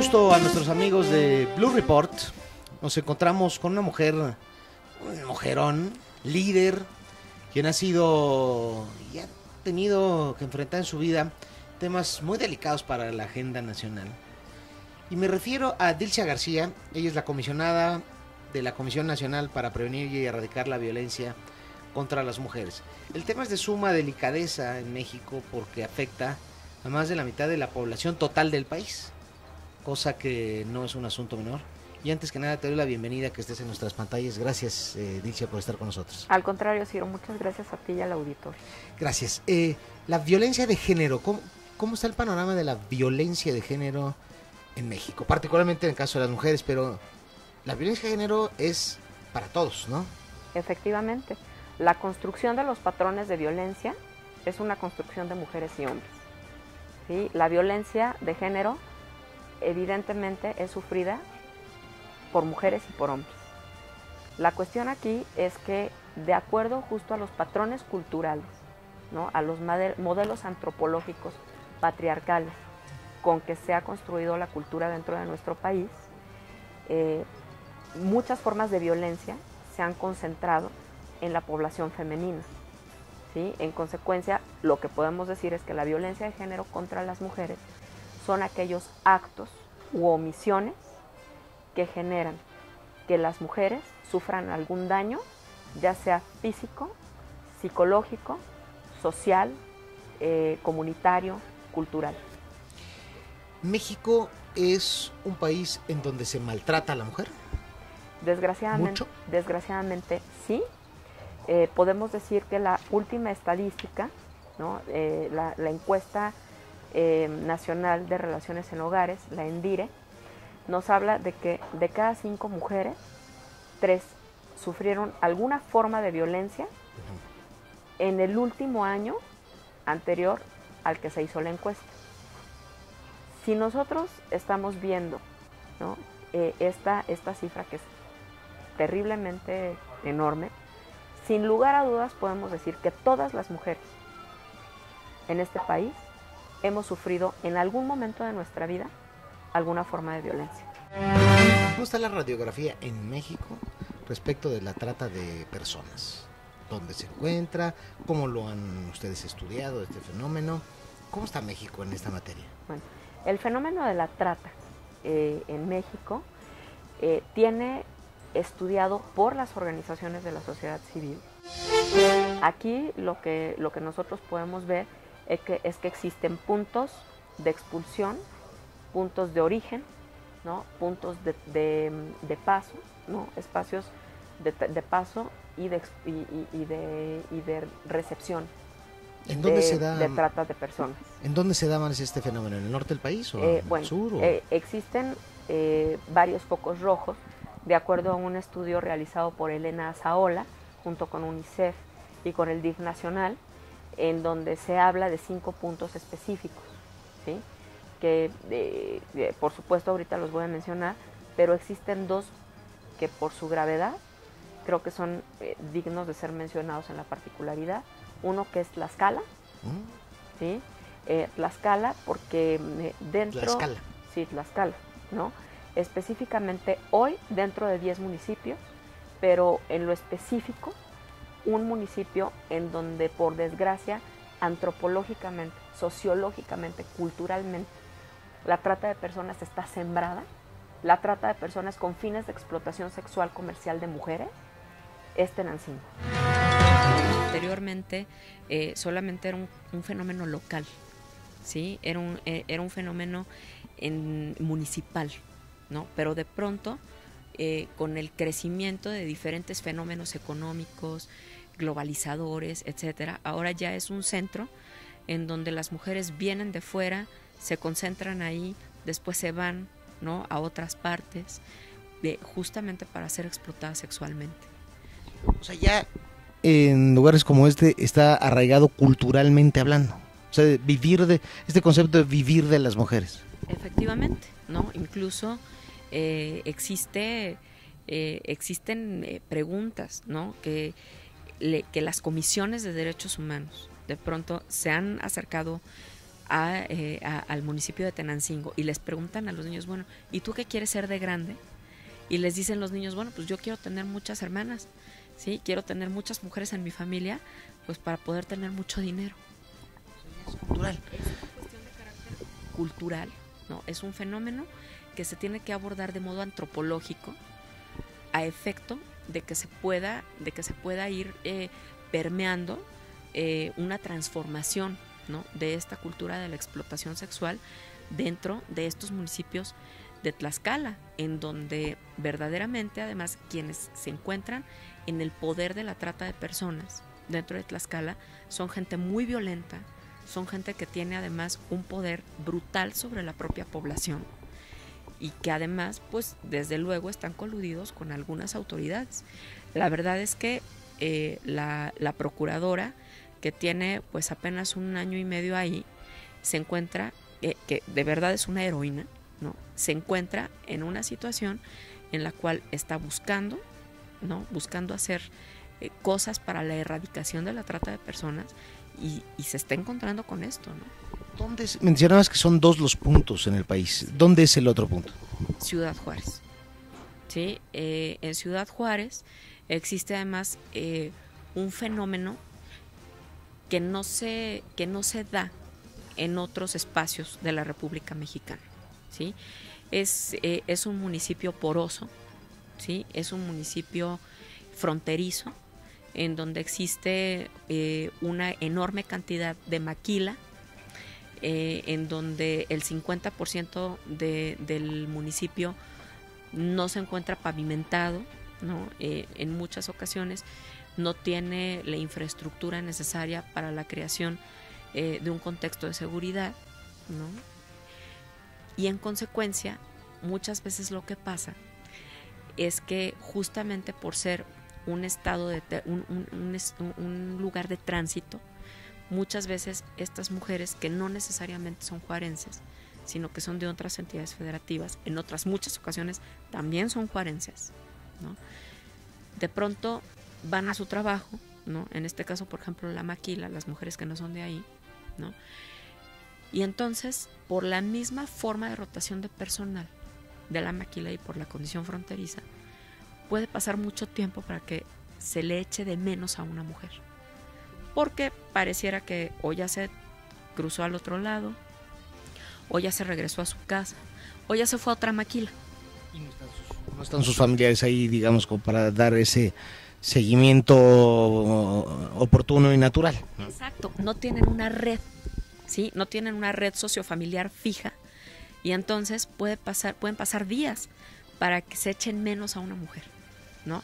gusto a nuestros amigos de Blue Report. Nos encontramos con una mujer, un mujerón, líder, quien ha sido y ha tenido que enfrentar en su vida temas muy delicados para la agenda nacional. Y me refiero a Dilcia García. Ella es la comisionada de la Comisión Nacional para Prevenir y Erradicar la Violencia contra las Mujeres. El tema es de suma delicadeza en México porque afecta a más de la mitad de la población total del país, cosa que no es un asunto menor. Y antes que nada te doy la bienvenida, que estés en nuestras pantallas. Gracias, Dilcia, por estar con nosotros. Al contrario, Ciro, muchas gracias a ti y al auditorio. Gracias. La violencia de género, ¿cómo está el panorama de la violencia de género en México? Particularmente en el caso de las mujeres, pero la violencia de género es para todos, ¿no? Efectivamente, la construcción de los patrones de violencia es una construcción de mujeres y hombres. ¿Sí? La violencia de género evidentemente es sufrida por mujeres y por hombres. La cuestión aquí es que, de acuerdo justo a los patrones culturales, ¿no?, a los modelos antropológicos patriarcales con que se ha construido la cultura dentro de nuestro país, muchas formas de violencia se han concentrado en la población femenina. ¿Sí? En consecuencia, lo que podemos decir es que la violencia de género contra las mujeres son aquellos actos u omisiones que generan que las mujeres sufran algún daño, ya sea físico, psicológico, social, comunitario, cultural. ¿México es un país en donde se maltrata a la mujer? Desgraciadamente sí. Podemos decir que la última estadística, ¿no?, la encuesta nacional de relaciones en hogares, la ENDIRE, nos habla de que de cada 5 mujeres, 3 sufrieron alguna forma de violencia en el último año anterior al que se hizo la encuesta. Si nosotros estamos viendo, ¿no?, esta cifra, que es terriblemente enorme, sin lugar a dudas podemos decir que todas las mujeres en este país hemos sufrido en algún momento de nuestra vida alguna forma de violencia. ¿Cómo está la radiografía en México respecto de la trata de personas? ¿Dónde se encuentra? ¿Cómo lo han ustedes estudiado, este fenómeno? ¿Cómo está México en esta materia? Bueno, el fenómeno de la trata en México tiene estudiado por las organizaciones de la sociedad civil. Aquí lo que nosotros podemos ver es que existen puntos de expulsión, puntos de origen, ¿no?, puntos de paso, ¿no?, espacios de paso y de recepción. ¿En dónde se da de trata de personas? ¿En dónde se da más este fenómeno? ¿En el norte del país o en el sur? Existen varios focos rojos, de acuerdo a un estudio realizado por Elena Azaola, junto con UNICEF y con el DIF nacional, en donde se habla de 5 puntos específicos, ¿sí?, que por supuesto ahorita los voy a mencionar, pero existen 2 que por su gravedad creo que son dignos de ser mencionados en la particularidad. Uno que es Tlaxcala, ¿sí? Tlaxcala porque dentro... Tlaxcala. Sí, Tlaxcala, ¿no? Específicamente hoy dentro de 10 municipios, pero en lo específico un municipio en donde, por desgracia, antropológicamente, sociológicamente, culturalmente, la trata de personas está sembrada, la trata de personas con fines de explotación sexual comercial de mujeres, es Tenancingo. Anteriormente solamente era un fenómeno local, ¿sí? Era un fenómeno municipal, ¿no? Pero de pronto, con el crecimiento de diferentes fenómenos económicos, globalizadores, etcétera, ahora ya es un centro en donde las mujeres vienen de fuera, se concentran ahí, después se van, ¿no?, a otras partes, justamente para ser explotadas sexualmente. O sea, ya en lugares como este está arraigado culturalmente hablando. O sea, este concepto de vivir de las mujeres. Efectivamente, ¿no? Incluso existen preguntas, ¿no?, que las comisiones de derechos humanos de pronto se han acercado al municipio de Tenancingo y les preguntan a los niños, bueno, ¿y tú qué quieres ser de grande? Y les dicen los niños, bueno, pues yo quiero tener muchas hermanas, ¿sí? Quiero tener muchas mujeres en mi familia, pues para poder tener mucho dinero. Es cultural. Es una cuestión de carácter cultural, ¿no? Es un fenómeno que se tiene que abordar de modo antropológico a efecto de que se pueda ir permeando una transformación, ¿no? De esta cultura de la explotación sexual dentro de estos municipios de Tlaxcala, en donde verdaderamente además quienes se encuentran en el poder de la trata de personas dentro de Tlaxcala son gente muy violenta, son gente que tiene además un poder brutal sobre la propia población y que además pues desde luego están coludidos con algunas autoridades. La verdad es que la procuradora, que tiene pues apenas 1 año y medio ahí, se encuentra, que de verdad es una heroína, ¿no? Se encuentra en una situación en la cual está buscando, ¿no? Buscando hacer cosas para la erradicación de la trata de personas y se está encontrando con esto, ¿no? Mencionabas que son 2 los puntos en el país. ¿Dónde es el otro punto? Ciudad Juárez. ¿Sí? En Ciudad Juárez existe además un fenómeno que no se da en otros espacios de la República Mexicana, ¿sí? Es un municipio poroso, ¿sí? Es un municipio fronterizo en donde existe una enorme cantidad de maquila, en donde el 50% del municipio no se encuentra pavimentado, ¿no? En muchas ocasiones no tiene la infraestructura necesaria para la creación de un contexto de seguridad, ¿no? Y en consecuencia, muchas veces lo que pasa es que justamente por ser un estado un lugar de tránsito, muchas veces estas mujeres que no necesariamente son juarenses, sino que son de otras entidades federativas, en otras muchas ocasiones también son juarenses, ¿no? De pronto van a su trabajo, ¿no? En este caso, por ejemplo, la maquila, las mujeres que no son de ahí, ¿no? Y entonces, por la misma forma de rotación de personal de la maquila y por la condición fronteriza, puede pasar mucho tiempo para que se le eche de menos a una mujer. Porque pareciera que o ya se cruzó al otro lado, o ya se regresó a su casa, o ya se fue a otra maquila. Y no están sus familiares ahí, digamos, como para dar ese seguimiento oportuno y natural, ¿no? Exacto, no tienen una red, ¿sí? No tienen una red sociofamiliar fija y entonces pueden pasar días para que se echen menos a una mujer, ¿no?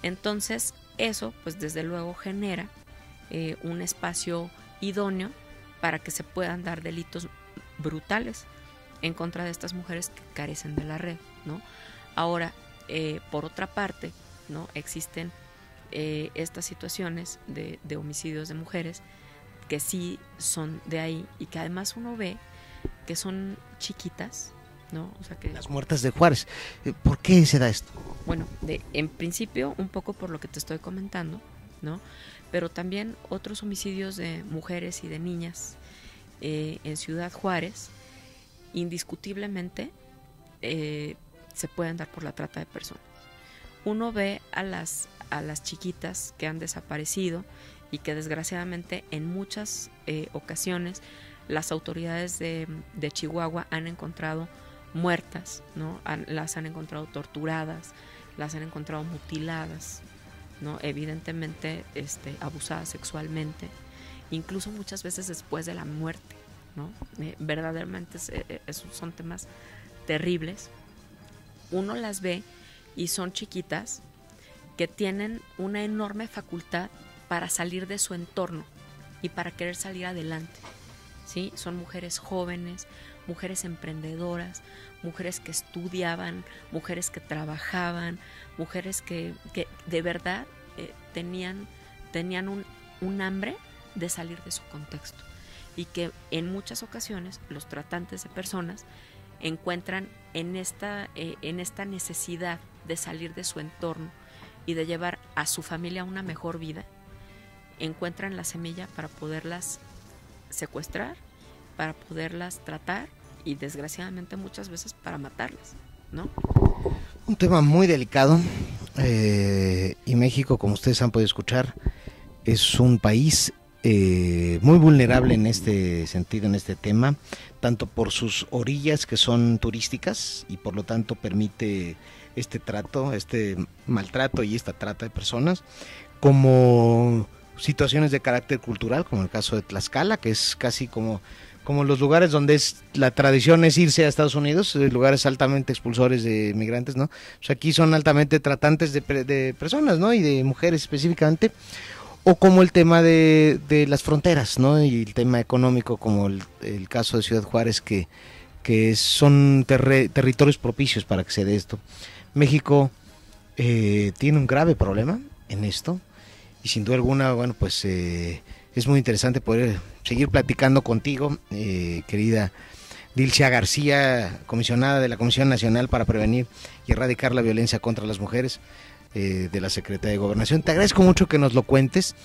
Entonces eso, pues desde luego genera un espacio idóneo para que se puedan dar delitos brutales en contra de estas mujeres que carecen de la red, ¿no? Ahora, por otra parte, ¿no? Existen estas situaciones de homicidios de mujeres que sí son de ahí y que además uno ve que son chiquitas, ¿no? O sea que las muertas de Juárez. ¿Por qué se da esto? Bueno, en principio un poco por lo que te estoy comentando, ¿no? Pero también otros homicidios de mujeres y de niñas en Ciudad Juárez, indiscutiblemente se pueden dar por la trata de personas. Uno ve a las chiquitas que han desaparecido y que desgraciadamente en muchas ocasiones las autoridades de Chihuahua han encontrado muertas, ¿no? Las han encontrado torturadas, las han encontrado mutiladas, ¿no? Evidentemente abusadas sexualmente, incluso muchas veces después de la muerte, ¿no? Verdaderamente esos son temas terribles. Uno las ve y son chiquitas que tienen una enorme facultad para salir de su entorno y para querer salir adelante, ¿sí? Son mujeres jóvenes, mujeres emprendedoras, mujeres que estudiaban, mujeres que trabajaban, mujeres que de verdad tenían un hambre de salir de su contexto y que en muchas ocasiones los tratantes de personas encuentran en esta necesidad de salir de su entorno y de llevar a su familia una mejor vida, encuentran la semilla para poderlas secuestrar para poderlas tratar y desgraciadamente muchas veces para matarlas, ¿no? Un tema muy delicado, y México, como ustedes han podido escuchar, es un país muy vulnerable en este sentido, en este tema, tanto por sus orillas que son turísticas y por lo tanto permite este trato, este maltrato y esta trata de personas, como situaciones de carácter cultural, como el caso de Tlaxcala, que es casi como los lugares donde la tradición es irse a Estados Unidos, lugares altamente expulsores de migrantes, ¿no? O sea, aquí son altamente tratantes de personas, ¿no? Y de mujeres específicamente, o como el tema de las fronteras, ¿no? Y el tema económico, como el caso de Ciudad Juárez, que son territorios propicios para que se dé esto. México tiene un grave problema en esto, y sin duda alguna, bueno, pues es muy interesante poder seguir platicando contigo, querida Dilcia García, comisionada de la Comisión Nacional para Prevenir y Erradicar la Violencia contra las Mujeres, de la Secretaría de Gobernación. Te agradezco mucho que nos lo cuentes.